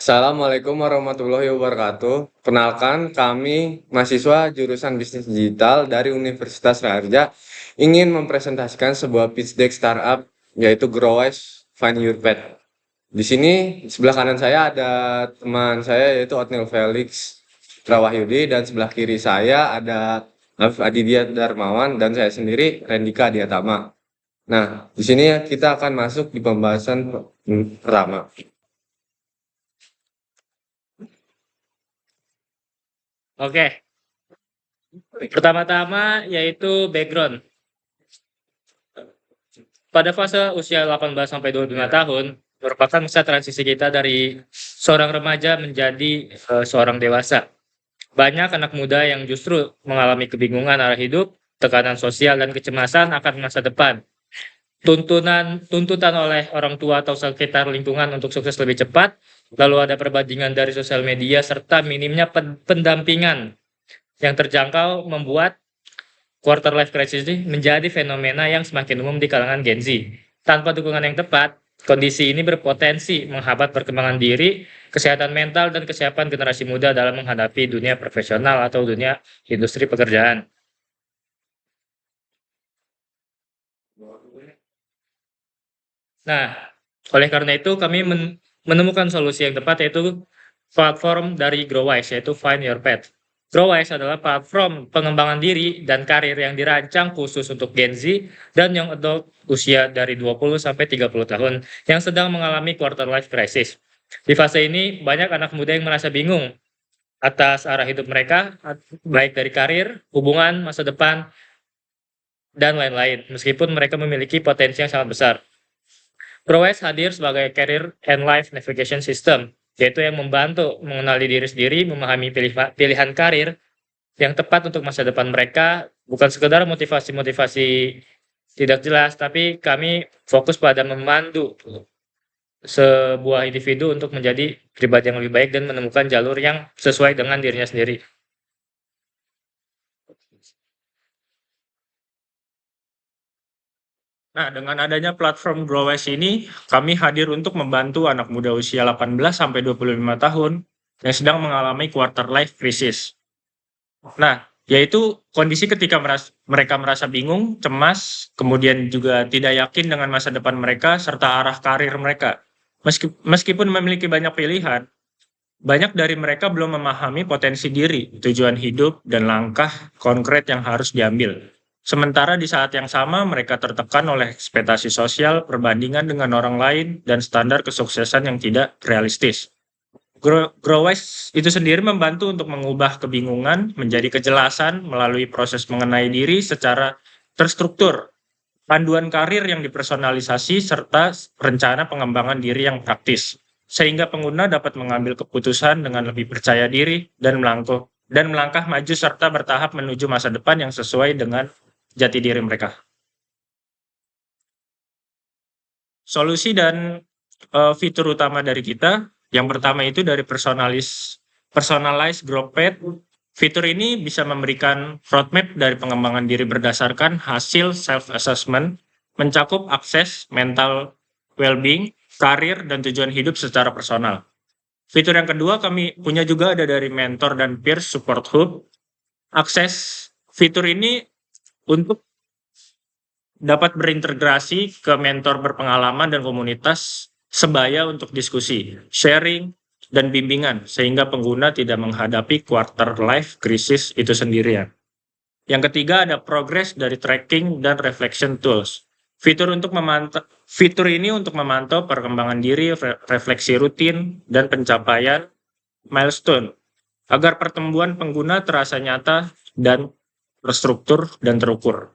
Assalamualaikum warahmatullahi wabarakatuh. Kenalkan, kami mahasiswa jurusan Bisnis Digital dari Universitas Raharja ingin mempresentasikan sebuah pitch deck startup yaitu Growwise Find Your Pet. Di sini sebelah kanan saya ada teman saya yaitu Otnil Felix Trawahyudi dan sebelah kiri saya ada Afif Aditya Darmawan dan saya sendiri Rendika Diatama. Nah, di sini kita akan masuk di pembahasan pertama. Oke, pertama-tama yaitu background. Pada fase usia 18 sampai 25 tahun merupakan masa transisi kita dari seorang remaja menjadi seorang dewasa. Banyak anak muda yang justru mengalami kebingungan arah hidup, tekanan sosial dan kecemasan akan masa depan. Tuntutan oleh orang tua atau sekitar lingkungan untuk sukses lebih cepat, lalu ada perbandingan dari sosial media serta minimnya pendampingan yang terjangkau membuat quarter life crisis ini menjadi fenomena yang semakin umum di kalangan Gen Z. Tanpa dukungan yang tepat, kondisi ini berpotensi menghambat perkembangan diri, kesehatan mental, dan kesiapan generasi muda dalam menghadapi dunia profesional atau dunia industri pekerjaan. Nah, oleh karena itu kami menemukan solusi yang tepat yaitu platform dari Growwise yaitu Find Your Pet. Growwise adalah platform pengembangan diri dan karir yang dirancang khusus untuk Gen Z dan young adult usia dari 20 sampai 30 tahun yang sedang mengalami quarter life crisis. Di fase ini, banyak anak muda yang merasa bingung atas arah hidup mereka, baik dari karir, hubungan, masa depan, dan lain-lain, meskipun mereka memiliki potensi yang sangat besar. Growwise hadir sebagai Career and Life Navigation System, yaitu yang membantu mengenali diri sendiri, memahami pilihan karir yang tepat untuk masa depan mereka, bukan sekedar motivasi-motivasi tidak jelas, tapi kami fokus pada memandu sebuah individu untuk menjadi pribadi yang lebih baik dan menemukan jalur yang sesuai dengan dirinya sendiri. Nah, dengan adanya platform Growwise ini, kami hadir untuk membantu anak muda usia 18 sampai 25 tahun yang sedang mengalami quarter life crisis. Nah, yaitu kondisi ketika mereka merasa bingung, cemas, kemudian juga tidak yakin dengan masa depan mereka serta arah karir mereka. Meskipun memiliki banyak pilihan, banyak dari mereka belum memahami potensi diri, tujuan hidup, dan langkah konkret yang harus diambil. Sementara di saat yang sama mereka tertekan oleh ekspektasi sosial, perbandingan dengan orang lain, dan standar kesuksesan yang tidak realistis. Growwise itu sendiri membantu untuk mengubah kebingungan menjadi kejelasan melalui proses mengenai diri secara terstruktur, panduan karir yang dipersonalisasi, serta rencana pengembangan diri yang praktis, sehingga pengguna dapat mengambil keputusan dengan lebih percaya diri dan melangkah maju serta bertahap menuju masa depan yang sesuai dengan jati diri mereka. Solusi dan fitur utama dari kita, yang pertama itu dari personalized growth path. Fitur ini bisa memberikan roadmap dari pengembangan diri berdasarkan hasil self-assessment, mencakup akses mental well-being, karir, dan tujuan hidup secara personal. Fitur yang kedua kami punya juga ada dari mentor dan peer support hub. Akses fitur ini untuk dapat berintegrasi ke mentor berpengalaman dan komunitas sebaya untuk diskusi, sharing, dan bimbingan, sehingga pengguna tidak menghadapi quarter life crisis itu sendirian. Yang ketiga ada progress dari tracking dan reflection tools. Fitur ini untuk memantau perkembangan diri, refleksi rutin, dan pencapaian milestone, agar pertumbuhan pengguna terasa nyata dan terstruktur dan terukur.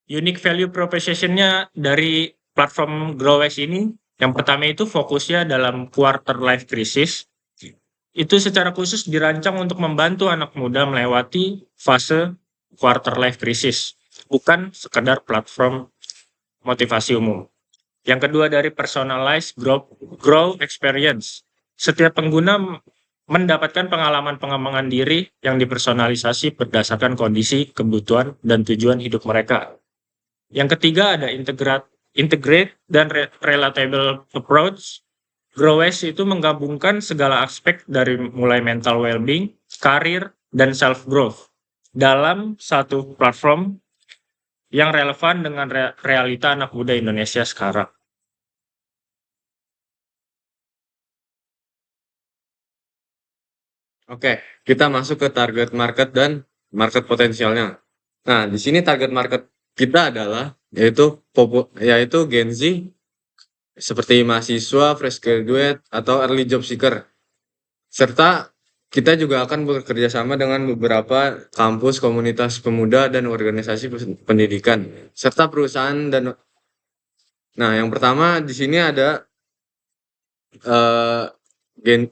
Unique value proposition-nya dari platform Growwise ini, yang pertama itu fokusnya dalam quarter life crisis. Itu secara khusus dirancang untuk membantu anak muda melewati fase quarter life crisis, bukan sekedar platform motivasi umum. Yang kedua dari personalized grow experience. Setiap pengguna mendapatkan pengalaman pengembangan diri yang dipersonalisasi berdasarkan kondisi, kebutuhan, dan tujuan hidup mereka. Yang ketiga ada integrate dan relatable approach. GrowWise itu menggabungkan segala aspek dari mulai mental well-being, karir, dan self-growth dalam satu platform yang relevan dengan realita anak muda Indonesia sekarang. Oke, kita masuk ke target market dan market potensialnya. Nah, di sini target market kita adalah yaitu Gen Z seperti mahasiswa, fresh graduate, atau early job seeker. Serta kita juga akan bekerja sama dengan beberapa kampus, komunitas pemuda, dan organisasi pendidikan, serta perusahaan dan yang pertama di sini ada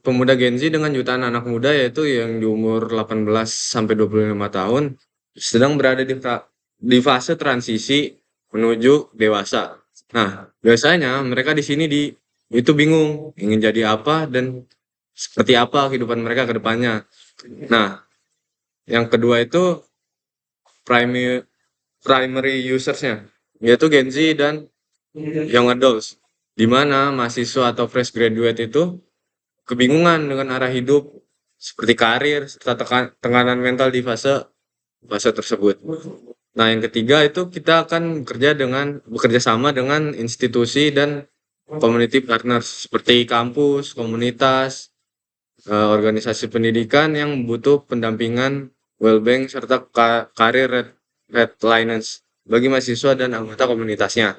pemuda Gen Z dengan jutaan anak muda yaitu yang di umur 18 sampai 25 tahun sedang berada di fase transisi menuju dewasa. Nah, biasanya mereka di sini itu bingung ingin jadi apa dan seperti apa kehidupan mereka ke depannya. Nah, yang kedua itu primary usersnya yaitu Gen Z dan young adults, di mana mahasiswa atau fresh graduate itu kebingungan dengan arah hidup seperti karir serta tekanan mental di fase tersebut. Nah, yang ketiga itu kita akan bekerja sama dengan institusi dan community partners seperti kampus, komunitas, organisasi pendidikan yang butuh pendampingan well-being serta karir redliners bagi mahasiswa dan anggota komunitasnya.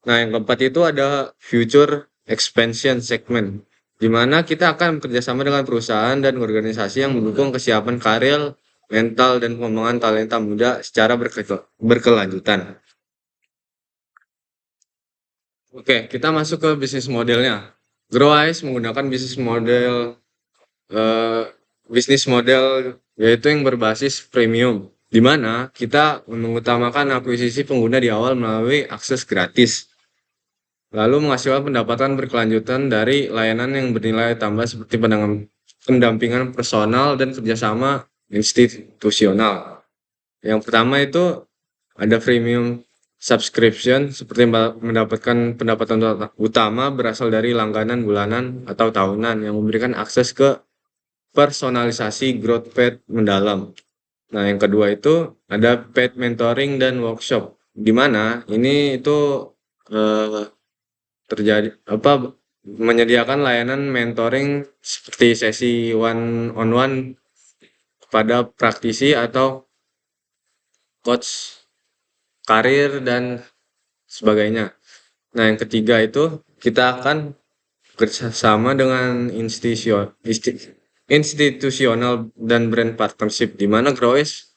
Nah, yang keempat itu ada future expansion segment, di mana kita akan bekerjasama dengan perusahaan dan organisasi yang mendukung kesiapan karir, mental, dan pengembangan talenta muda secara berkelanjutan. Oke, kita masuk ke bisnis modelnya. GrowWise menggunakan bisnis model yaitu yang berbasis premium, di mana kita mengutamakan akuisisi pengguna di awal melalui akses gratis, lalu menghasilkan pendapatan berkelanjutan dari layanan yang bernilai tambah seperti pendampingan personal dan kerjasama institusional. Yang pertama itu ada premium subscription, seperti mendapatkan pendapatan utama berasal dari langganan bulanan atau tahunan yang memberikan akses ke personalisasi growth path mendalam. Nah, yang kedua itu ada paid mentoring dan workshop, di mana ini itu menyediakan layanan mentoring seperti sesi one on one kepada praktisi atau coach karir dan sebagainya. Nah, yang ketiga itu kita akan bekerjasama dengan institusional dan brand partnership, di mana GrowWise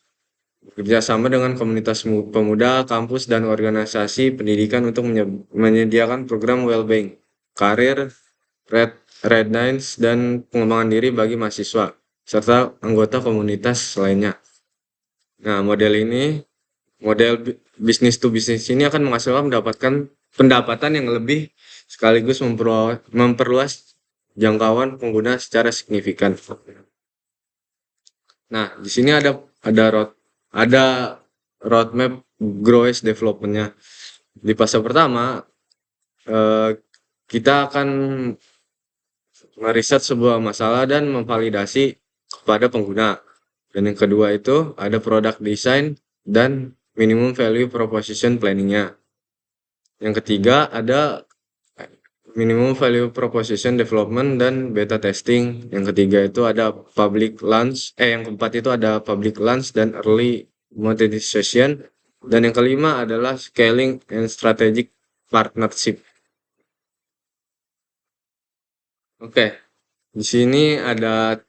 bekerjasama dengan komunitas pemuda, kampus, dan organisasi pendidikan untuk menyediakan program well-being, karir, redlines, dan pengembangan diri bagi mahasiswa, serta anggota komunitas lainnya. Nah, model bisnis to bisnis ini akan menghasilkan pendapatan yang lebih sekaligus memperluas jangkauan pengguna secara signifikan. Nah, di sini ada roadmap GrowWise development-nya. Di fase pertama, kita akan meriset sebuah masalah dan memvalidasi kepada pengguna. Dan yang kedua itu ada product design dan minimum value proposition planning-nya. Yang ketiga ada minimum value proposition development dan beta testing. Yang ketiga itu ada yang keempat itu ada public launch dan early monetization. Dan yang kelima adalah scaling and strategic partnership. Oke, di sini ada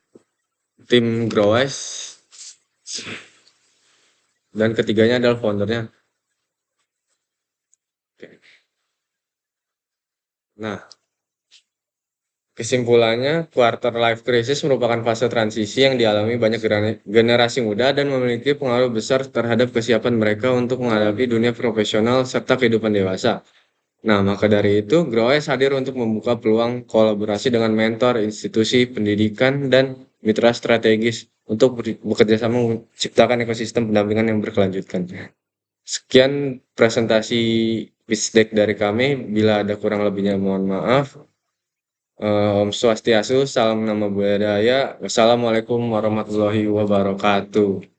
tim GrowWise dan ketiganya adalah foundernya. Oke. Nah, kesimpulannya, quarter life crisis merupakan fase transisi yang dialami banyak generasi muda dan memiliki pengaruh besar terhadap kesiapan mereka untuk menghadapi dunia profesional serta kehidupan dewasa. Nah, maka dari itu, GrowWise hadir untuk membuka peluang kolaborasi dengan mentor, institusi pendidikan, dan mitra strategis untuk bekerja sama menciptakan ekosistem pendampingan yang berkelanjutan. Sekian presentasi pitch deck dari kami. Bila ada kurang lebihnya mohon maaf. Om Swastiastu, salam nama budaya. Wassalamualaikum warahmatullahi wabarakatuh.